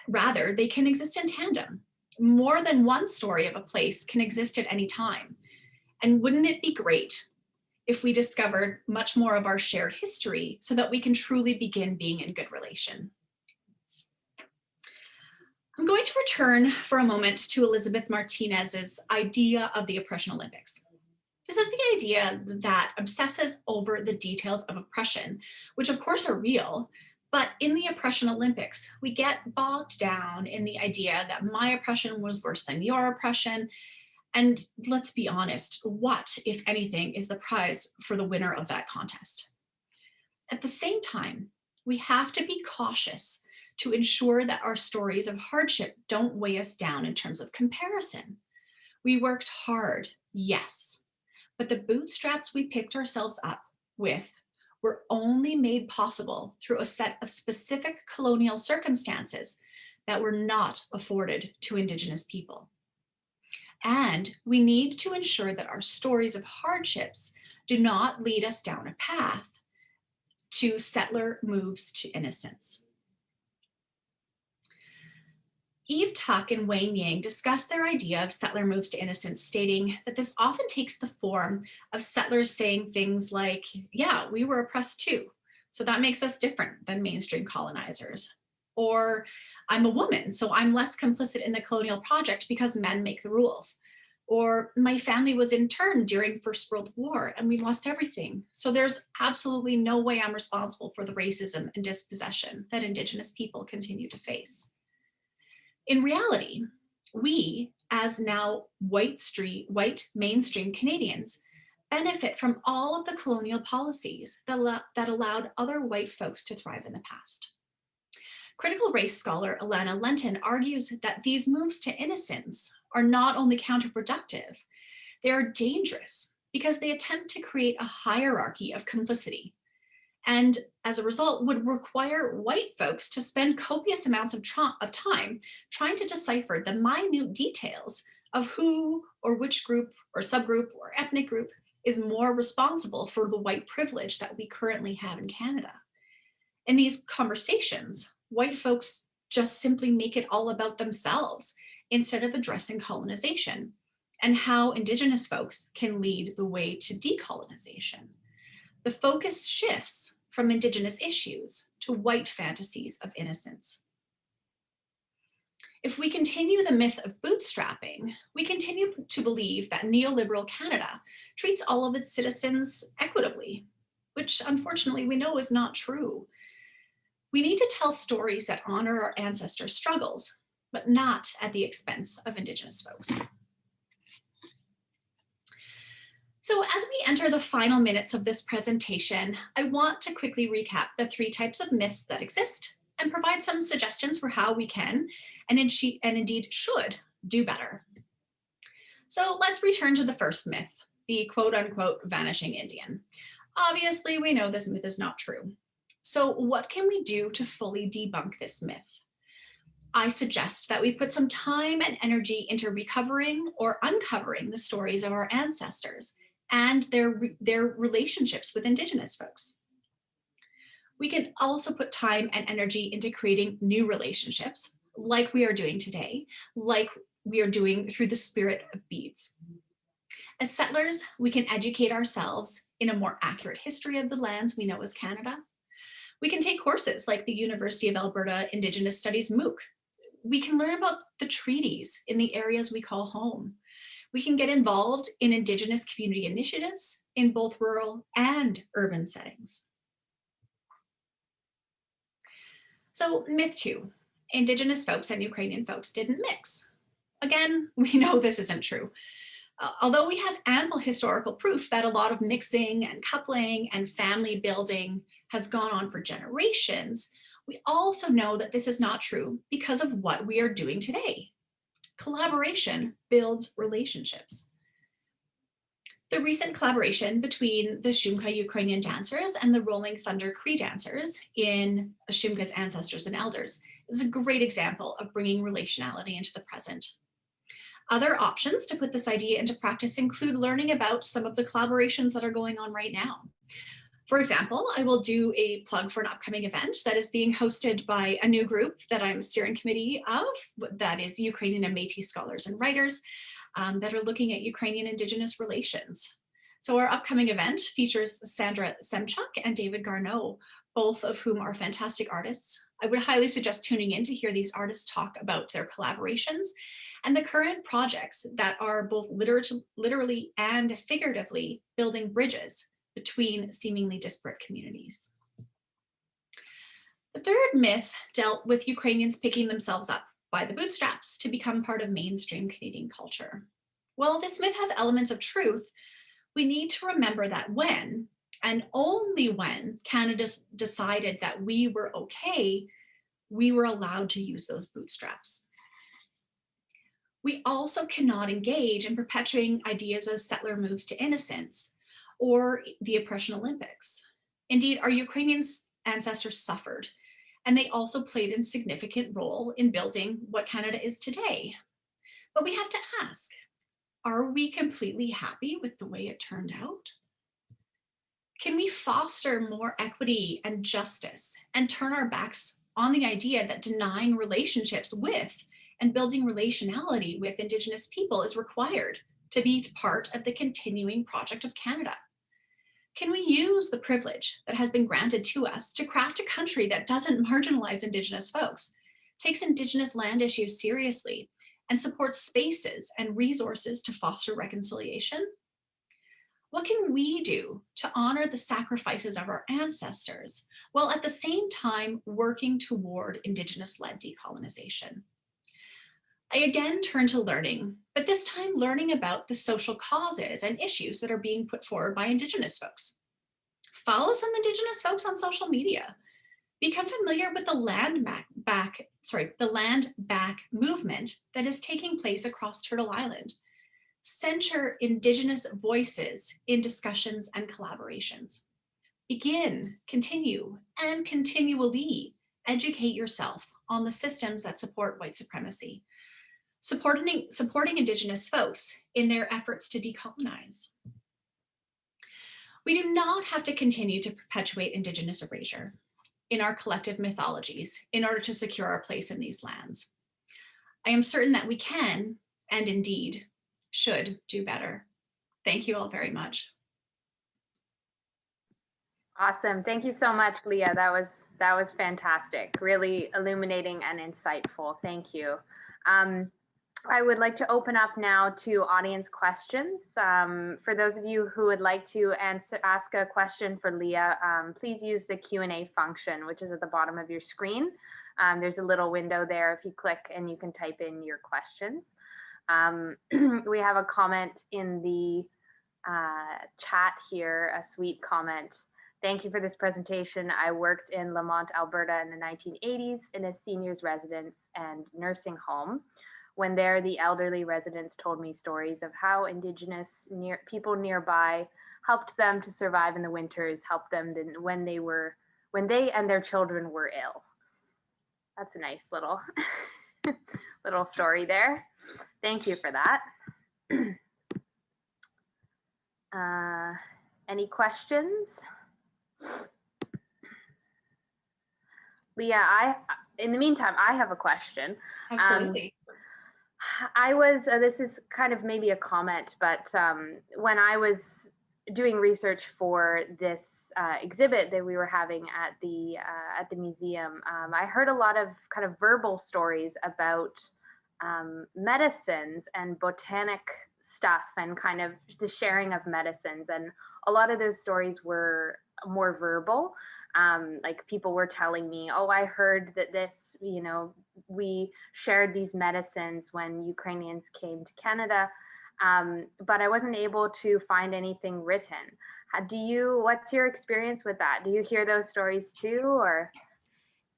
Rather, they can exist in tandem. More than one story of a place can exist at any time. And wouldn't it be great if we discovered much more of our shared history so that we can truly begin being in good relation? I'm going to return for a moment to Elizabeth Martinez's idea of the Oppression Olympics. This is the idea that obsesses over the details of oppression, which of course are real, but in the Oppression Olympics, we get bogged down in the idea that my oppression was worse than your oppression. And let's be honest, what, if anything, is the prize for the winner of that contest? At the same time, we have to be cautious to ensure that our stories of hardship don't weigh us down in terms of comparison. We worked hard, yes, but the bootstraps we picked ourselves up with were only made possible through a set of specific colonial circumstances that were not afforded to Indigenous people. And we need to ensure that our stories of hardships do not lead us down a path to settler moves to innocence. Eve Tuck and Wayne Yang discuss their idea of settler moves to innocence, stating that this often takes the form of settlers saying things like, yeah, we were oppressed too, so that makes us different than mainstream colonizers. Or, I'm a woman, so I'm less complicit in the colonial project because men make the rules. Or my family was interned during First World War and we lost everything. So there's absolutely no way I'm responsible for the racism and dispossession that Indigenous people continue to face. In reality, we, as now white mainstream Canadians, benefit from all of the colonial policies that allowed other white folks to thrive in the past. Critical race scholar Alana Lenton argues that these moves to innocence are not only counterproductive, they are dangerous because they attempt to create a hierarchy of complicity, and as a result would require white folks to spend copious amounts of time trying to decipher the minute details of who or which group or subgroup or ethnic group is more responsible for the white privilege that we currently have in Canada. In these conversations, white folks just simply make it all about themselves instead of addressing colonization and how Indigenous folks can lead the way to decolonization. The focus shifts from Indigenous issues to white fantasies of innocence. If we continue the myth of bootstrapping, we continue to believe that neoliberal Canada treats all of its citizens equitably, which unfortunately we know is not true. We need to tell stories that honor our ancestors' struggles, but not at the expense of Indigenous folks. So as we enter the final minutes of this presentation, I want to quickly recap the 3 types of myths that exist and provide some suggestions for how we can, and indeed should, do better. So let's return to the first myth, the quote unquote vanishing Indian. Obviously, we know this myth is not true. So what can we do to fully debunk this myth? I suggest that we put some time and energy into recovering or uncovering the stories of our ancestors and their relationships with Indigenous folks. We can also put time and energy into creating new relationships, like we are doing today, like we are doing through the spirit of beads. As settlers, we can educate ourselves in a more accurate history of the lands we know as Canada. We can take courses like the University of Alberta Indigenous Studies MOOC. We can learn about the treaties in the areas we call home. We can get involved in Indigenous community initiatives in both rural and urban settings. So myth 2, Indigenous folks and Ukrainian folks didn't mix. Again, we know this isn't true. Although we have ample historical proof that a lot of mixing and coupling and family building has gone on for generations, we also know that this is not true because of what we are doing today. Collaboration builds relationships. The recent collaboration between the Shumka Ukrainian dancers and the Rolling Thunder Cree dancers in Shumka's Ancestors and Elders is a great example of bringing relationality into the present. Other options to put this idea into practice include learning about some of the collaborations that are going on right now. For example, I will do a plug for an upcoming event that is being hosted by a new group that I'm steering committee of, that is Ukrainian and Métis scholars and writers that are looking at Ukrainian-Indigenous relations. So our upcoming event features Sandra Semchuk and David Garneau, both of whom are fantastic artists. I would highly suggest tuning in to hear these artists talk about their collaborations and the current projects that are both literally and figuratively building bridges between seemingly disparate communities. The third myth dealt with Ukrainians picking themselves up by the bootstraps to become part of mainstream Canadian culture. While this myth has elements of truth, we need to remember that when, and only when, Canada decided that we were okay, we were allowed to use those bootstraps. We also cannot engage in perpetuating ideas as settler moves to innocence or the oppression Olympics. Indeed, our Ukrainian ancestors suffered, and they also played a significant role in building what Canada is today. But we have to ask, are we completely happy with the way it turned out? Can we foster more equity and justice and turn our backs on the idea that denying relationships with and building relationality with Indigenous people is required to be part of the continuing project of Canada? Can we use the privilege that has been granted to us to craft a country that doesn't marginalize Indigenous folks, takes Indigenous land issues seriously, and supports spaces and resources to foster reconciliation? What can we do to honor the sacrifices of our ancestors while at the same time working toward Indigenous-led decolonization? I again turn to learning, but this time learning about the social causes and issues that are being put forward by Indigenous folks. Follow some Indigenous folks on social media. Become familiar with the land back movement that is taking place across Turtle Island. Center Indigenous voices in discussions and collaborations. Begin, continue, and continually educate yourself on the systems that support white supremacy, supporting Indigenous folks in their efforts to decolonize. We do not have to continue to perpetuate Indigenous erasure in our collective mythologies in order to secure our place in these lands. I am certain that we can, and indeed should, do better. Thank you all very much. Awesome. Thank you so much, Leah. That was fantastic. Really illuminating and insightful. Thank you. I would like to open up now to audience questions. For those of you who would like to ask a question for Leah, please use the Q&A function, which is at the bottom of your screen. There's a little window there if you click, and you can type in your questions. We have a comment in the chat here, a sweet comment. Thank you for this presentation. I worked in Lamont, Alberta in the 1980s in a seniors residence and nursing home. When there, the elderly residents told me stories of how Indigenous people nearby helped them to survive in the winters, helped them when they and their children were ill. That's a nice little little story there. Thank you for that. Any questions? Leah, in the meantime, I have a question. Absolutely. This is kind of maybe a comment, but when I was doing research for this exhibit that we were having at the museum, I heard a lot of kind of verbal stories about medicines and botanic stuff and kind of the sharing of medicines. And a lot of those stories were more verbal. Like people were telling me, oh, I heard that this, we shared these medicines when Ukrainians came to Canada, but I wasn't able to find anything written. What's your experience with that? Do you hear those stories too, or?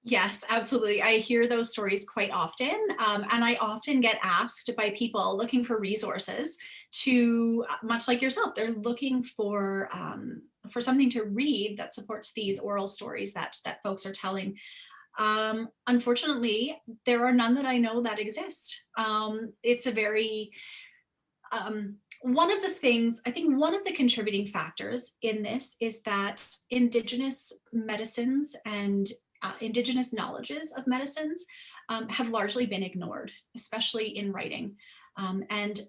Yes, absolutely. I hear those stories quite often, and I often get asked by people looking for resources to, much like yourself, they're looking for something to read that supports these oral stories that folks are telling. Unfortunately, there are none that I know that exist. It's a very, one of the things, I think one of the contributing factors in this is that Indigenous medicines and Indigenous knowledges of medicines have largely been ignored, especially in writing. And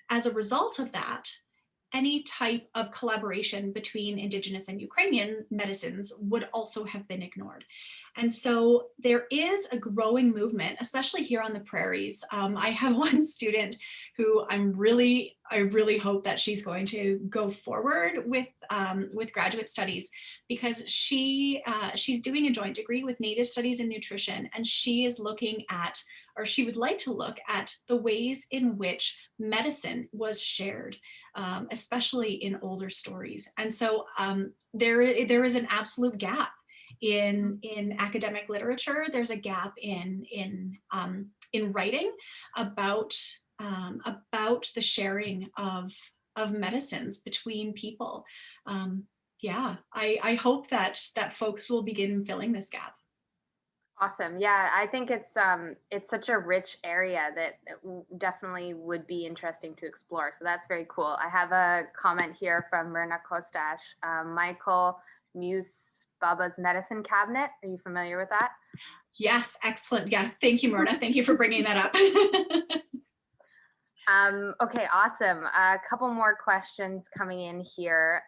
as a result of that, any type of collaboration between Indigenous and Ukrainian medicines would also have been ignored. And so there is a growing movement, especially here on the prairies. I have one student who I really hope that she's going to go forward with graduate studies, because she's doing a joint degree with Native Studies and Nutrition, and she is looking at, or she would like to look at, the ways in which medicine was shared, especially in older stories. And so there is an absolute gap in academic literature. There's a gap in writing about the sharing of medicines between people. Yeah, I hope that folks will begin filling this gap. Awesome. Yeah, I think it's such a rich area that definitely would be interesting to explore. So that's very cool. I have a comment here from Myrna Kostash. Michael Muse Baba's Medicine Cabinet. Are you familiar with that? Yes, excellent. Yeah, thank you, Myrna. Thank you for bringing that up. Okay, awesome. A couple more questions coming in here.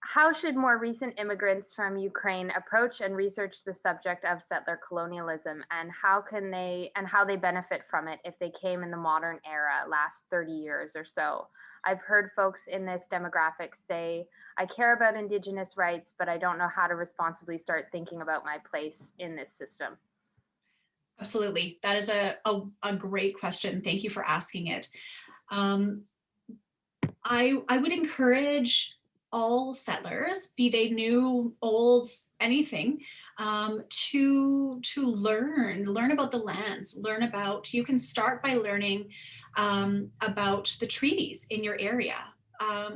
How should more recent immigrants from Ukraine approach and research the subject of settler colonialism, and how they benefit from it if they came in the modern era, last 30 years or so? I've heard folks in this demographic say, I care about Indigenous rights, but I don't know how to responsibly start thinking about my place in this system. Absolutely. That is a great question. Thank you for asking it. Um, I would encourage all settlers, be they new, old, anything, to learn about the lands, learn about. You can start by learning about the treaties in your area.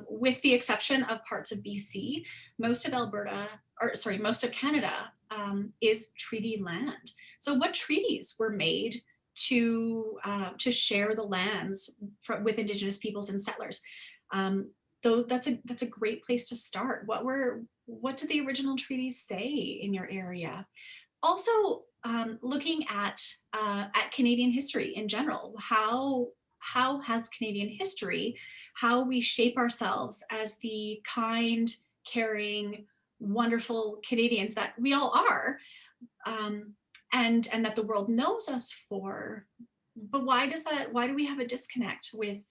With the exception of parts of BC, most of Alberta, or sorry, most of Canada is treaty land. So, what treaties were made to share the lands with Indigenous peoples and settlers? That's a great place to start. What did the original treaties say in your area? Also, looking at Canadian history in general. How has Canadian history, how we shape ourselves as the kind, caring, wonderful Canadians that we all are, um, and that the world knows us for. But why do we have a disconnect with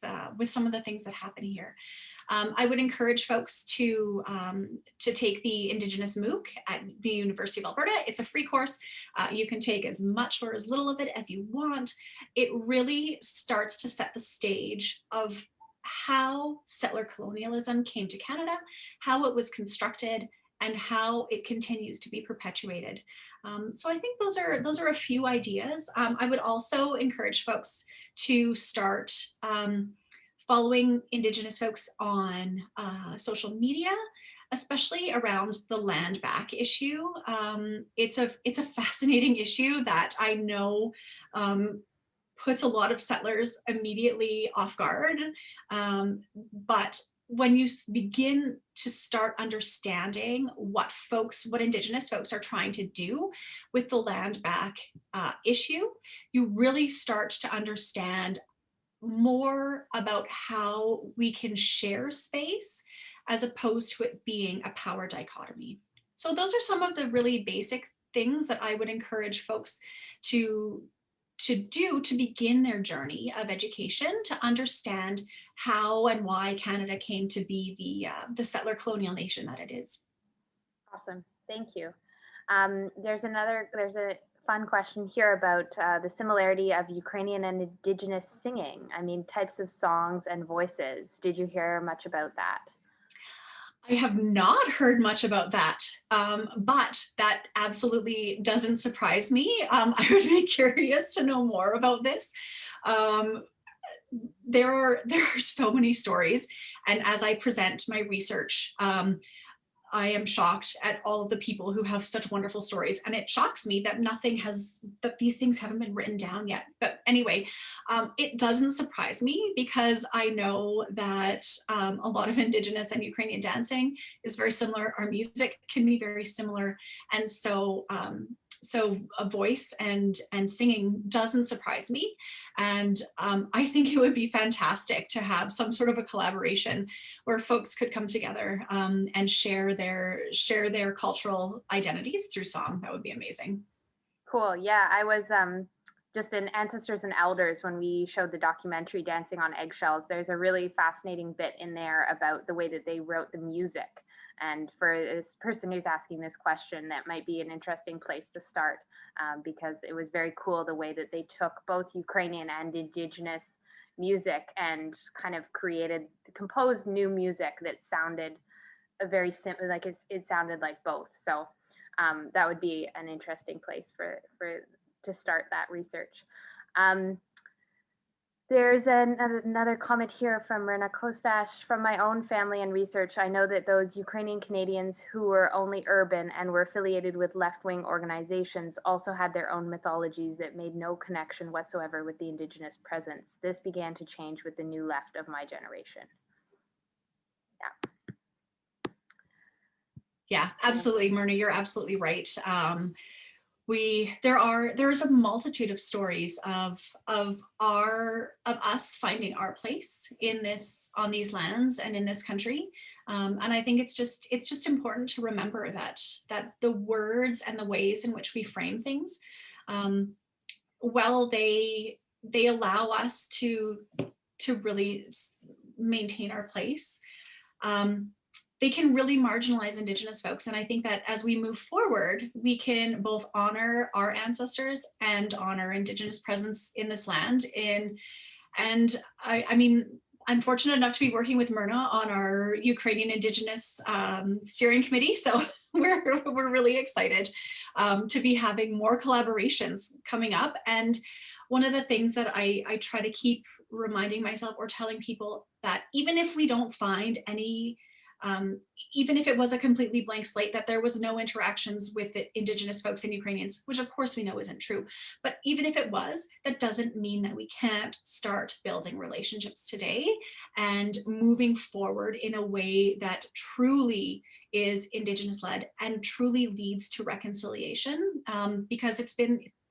some of the things that happen here? I would encourage folks to take the Indigenous MOOC at the University of Alberta. It's a free course. You can take as much or as little of it as you want. It really starts to set the stage of how settler colonialism came to Canada, how it was constructed, and how it continues to be perpetuated. So I think those are a few ideas. I would also encourage folks to start following Indigenous folks on social media, especially around the land back issue. It's a fascinating issue that I know puts a lot of settlers immediately off guard. But when you begin to start understanding what Indigenous folks are trying to do with the land back issue, you really start to understand more about how we can share space as opposed to it being a power dichotomy. So those are some of the really basic things that I would encourage folks to do to begin their journey of education, to understand how and why Canada came to be the settler colonial nation that it is. Awesome, thank you. There's a fun question here about the similarity of Ukrainian and Indigenous singing. I mean, types of songs and voices. Did you hear much about that? I have not heard much about that, but that absolutely doesn't surprise me. I would be curious to know more about this. There are so many stories, and as I present my research, I am shocked at all of the people who have such wonderful stories, and it shocks me that that these things haven't been written down yet. But anyway, it doesn't surprise me because I know that a lot of Indigenous and Ukrainian dancing is very similar. Our music can be very similar, and so a voice and singing doesn't surprise me. And I think it would be fantastic to have some sort of a collaboration where folks could come together and share their cultural identities through song. That would be amazing. Cool. Yeah, I was just in Ancestors and Elders when we showed the documentary Dancing on Eggshells. There's a really fascinating bit in there about the way that they wrote the music. And for this person who's asking this question, that might be an interesting place to start because it was very cool the way that they took both Ukrainian and Indigenous music and kind of composed new music that sounded very simple, like it sounded like both. So that would be an interesting place to start that research. There's another comment here from Rena Kostash. From my own family and research, I know that those Ukrainian Canadians who were only urban and were affiliated with left-wing organizations also had their own mythologies that made no connection whatsoever with the Indigenous presence. This began to change with the new left of my generation. Yeah, absolutely, Myrna, you're absolutely right. There's a multitude of stories of us finding our place on these lands and in this country, and I think it's just important to remember that the words and the ways in which we frame things, well, they allow us to really maintain our place. They can really marginalize Indigenous folks. And I think that as we move forward, we can both honor our ancestors and honor Indigenous presence in this land. And I mean, I'm fortunate enough to be working with Myrna on our Ukrainian-Indigenous steering committee. So we're really excited to be having more collaborations coming up. And one of the things that I try to keep reminding myself or telling people, that even if we don't find any, even if it was a completely blank slate, that there was no interactions with the Indigenous folks and Ukrainians, which of course we know isn't true, but even if it was, that doesn't mean that we can't start building relationships today and moving forward in a way that truly is Indigenous led and truly leads to reconciliation, because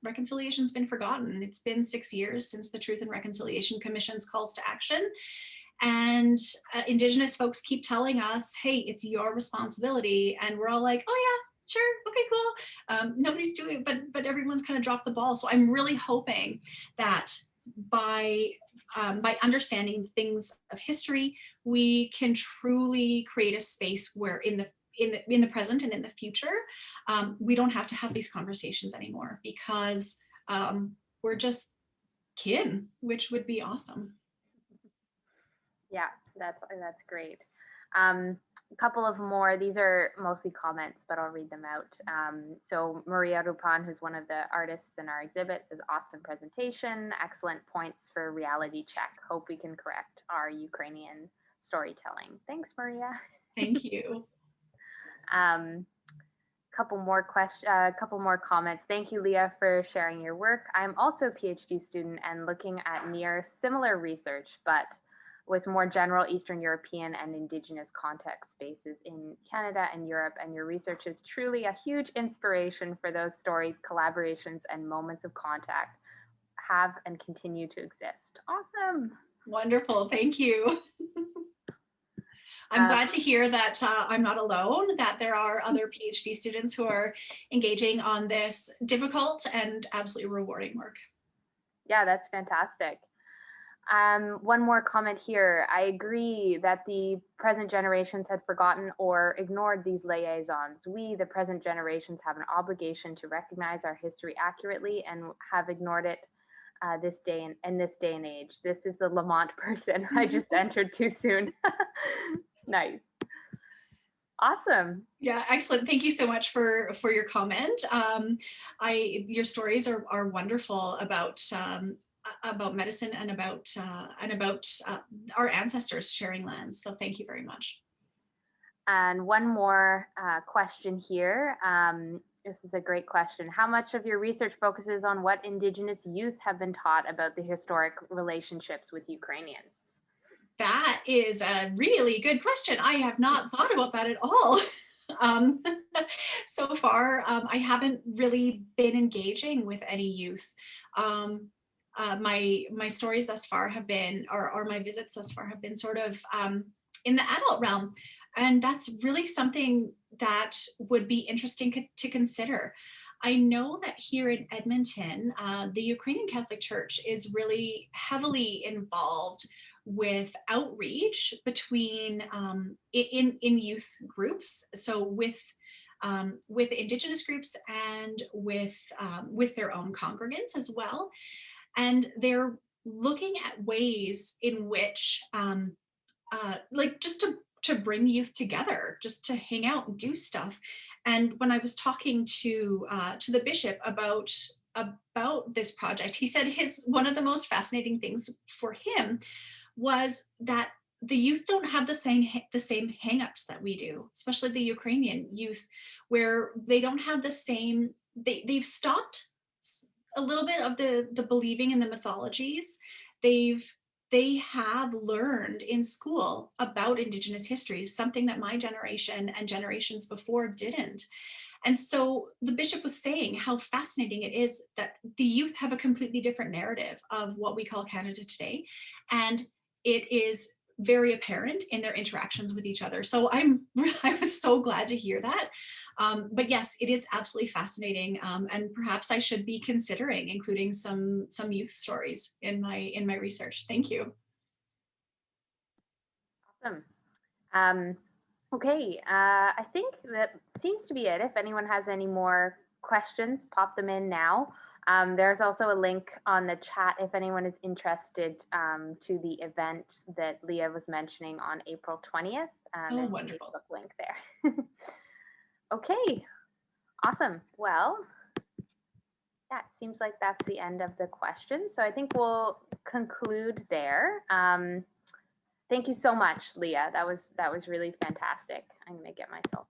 reconciliation's been forgotten. It's been 6 years since the Truth and Reconciliation Commission's calls to action. And Indigenous folks keep telling us, hey, it's your responsibility. And we're all like, oh yeah, sure, okay, cool. Nobody's doing it, but everyone's kind of dropped the ball. So I'm really hoping that by understanding things of history, we can truly create a space where in the present and in the future, we don't have to have these conversations anymore, because we're just kin, which would be awesome. Yeah, that's great. A couple of more, these are mostly comments, but I'll read them out. So Maria Rupan, who's one of the artists in our exhibit, says, awesome presentation, excellent points for reality check. Hope we can correct our Ukrainian storytelling. Thanks, Maria. Thank you. Couple more comments. Thank you, Leah, for sharing your work. I'm also a PhD student and looking at near similar research, but with more general Eastern European and Indigenous context spaces in Canada and Europe, and your research is truly a huge inspiration for those stories, collaborations, and moments of contact have and continue to exist. Awesome. Wonderful, thank you. I'm glad to hear that I'm not alone, that there are other PhD students who are engaging on this difficult and absolutely rewarding work. Yeah, that's fantastic. One more comment here. I agree that the present generations had forgotten or ignored these liaisons. We, the present generations, have an obligation to recognize our history accurately and have ignored it this day and age. This is the Lamont person I just entered too soon. Nice. Awesome. Yeah, excellent. Thank you so much for your comment. Your stories are wonderful about medicine and about our ancestors sharing lands. So thank you very much. And one more question here. This is a great question. How much of your research focuses on what Indigenous youth have been taught about the historic relationships with Ukrainians? That is a really good question. I have not thought about that at all. So far, I haven't really been engaging with any youth. My stories thus far have been, or my visits thus far have been sort of in the adult realm. And that's really something that would be interesting to consider. I know that here in Edmonton, the Ukrainian Catholic Church is really heavily involved with outreach between in youth groups, so with Indigenous groups and with their own congregants as well, and they're looking at ways in which like just to bring youth together, just to hang out and do stuff. And when I was talking to the bishop about this project, he said one of the most fascinating things for him was that the youth don't have the same hangups that we do, especially the Ukrainian youth, where they don't have the same, they've stopped a little bit of the believing in the mythologies. They have learned in school about Indigenous histories, something that my generation and generations before didn't. And so the bishop was saying how fascinating it is that the youth have a completely different narrative of what we call Canada today. And it is very apparent in their interactions with each other. So I was so glad to hear that. But yes, it is absolutely fascinating, and perhaps I should be considering including some youth stories in my research. Thank you. Awesome. Okay, I think that seems to be it. If anyone has any more questions, pop them in now. There's also a link on the chat if anyone is interested to the event that Leah was mentioning on April 20th. Oh, There's wonderful. a Facebook link there. Okay, awesome. Well, yeah, it seems like that's the end of the questions. So I think we'll conclude there. Thank you so much, Leah. That was really fantastic. I'm gonna get myself.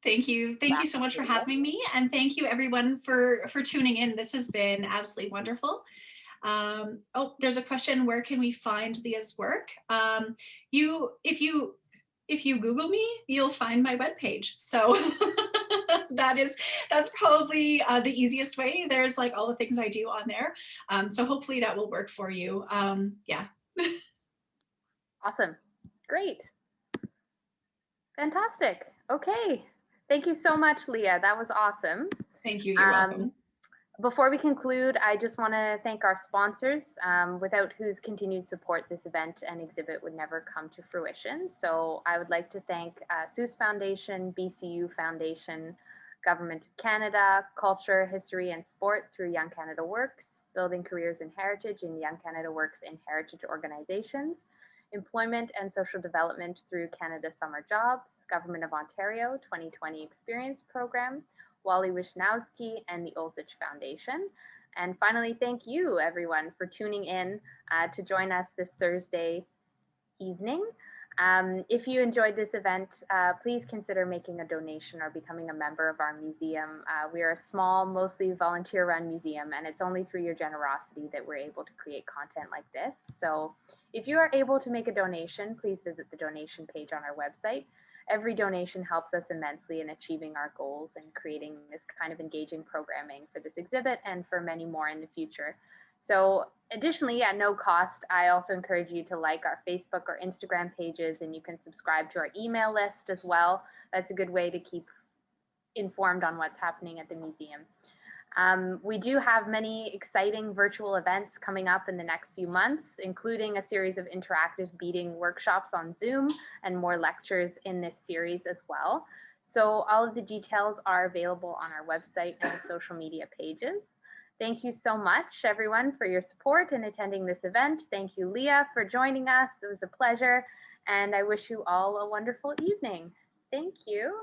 Thank you so much for having me, and thank you everyone for tuning in. This has been absolutely wonderful. Oh, there's a question: where can we find Leah's work? If you Google me, you'll find my webpage. So that's probably the easiest way. There's like all the things I do on there. So hopefully that will work for you. Yeah. Awesome. Great. Fantastic. Okay. Thank you so much, Leah. That was awesome. Thank you. You're welcome. Before we conclude, I just want to thank our sponsors, without whose continued support this event and exhibit would never come to fruition. So I would like to thank Seuss Foundation, BCU Foundation, Government of Canada, Culture, History, and Sport through Young Canada Works, Building Careers in Heritage in Young Canada Works in Heritage Organizations, Employment and Social Development through Canada Summer Jobs, Government of Ontario 2020 Experience Program, Wally Wisnowski, and the Olsich Foundation. And finally, thank you everyone for tuning in to join us this Thursday evening. If you enjoyed this event, please consider making a donation or becoming a member of our museum. We are a small, mostly volunteer-run museum, and it's only through your generosity that we're able to create content like this. So if you are able to make a donation, please visit the donation page on our website. Every donation helps us immensely in achieving our goals and creating this kind of engaging programming for this exhibit and for many more in the future. So additionally, at no cost, I also encourage you to like our Facebook or Instagram pages, and you can subscribe to our email list as well. That's a good way to keep informed on what's happening at the museum. We do have many exciting virtual events coming up in the next few months, including a series of interactive beading workshops on Zoom and more lectures in this series as well. So all of the details are available on our website and social media pages. Thank you so much, everyone, for your support in attending this event. Thank you, Leah, for joining us. It was a pleasure, and I wish you all a wonderful evening. Thank you.